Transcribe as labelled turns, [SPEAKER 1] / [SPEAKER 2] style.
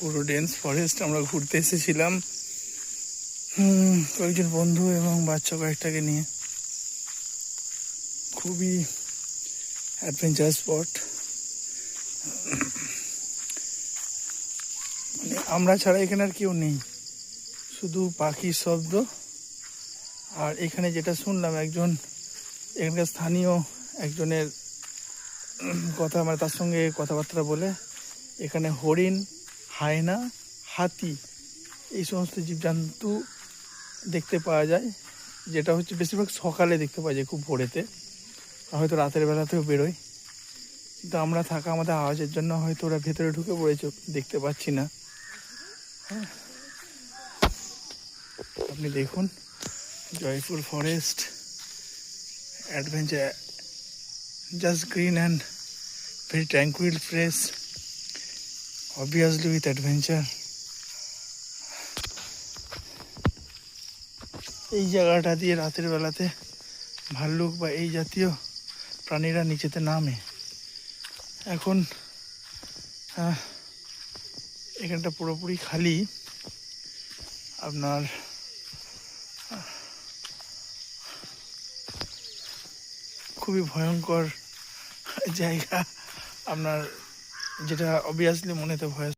[SPEAKER 1] পুরো dense forest আমরা ঘুরতে এসেছিলাম কয়েকজন বন্ধু এবং বাচ্চা কয়েকটাকে নিয়ে। খুবই অ্যাডভেঞ্চার স্পট। মানে আমরা ছাড়া এখানে আর কেউ নেই, শুধু পাখির শব্দ। আর এখানে যেটা শুনলাম, একজন এখানকার স্থানীয় একজনের কথা, মানে তার সঙ্গে কথাবার্তা বলে এখানে হরিণ, হায়না, হাতি এই সমস্ত জীবজন্তু দেখতে পাওয়া যায়, যেটা হচ্ছে বেশিরভাগ সকালে দেখতে পাওয়া যায়, খুব ভোরেতে। হয়তো রাতের বেলাতেও বেরোয়, কিন্তু আমরা থাকা আমাদের আওয়াজের জন্য হয়তো ওরা ভেতরে ঢুকে পড়েছে, দেখতে পাচ্ছি না। হ্যাঁ, আপনি দেখুন Jaipur forest adventure, just green and very tranquil place, obviously with adventure. এই জায়গাটা দিয়ে রাতের বেলাতে ভাল্লুক বা এই জাতীয় প্রাণীরা নিচেতে নামে। এখন এখানটা পুরোপুরি খালি। আপনার খুবই ভয়ঙ্কর জায়গা, আপনার যেটা অবভিয়াসলি মনেতে ভয়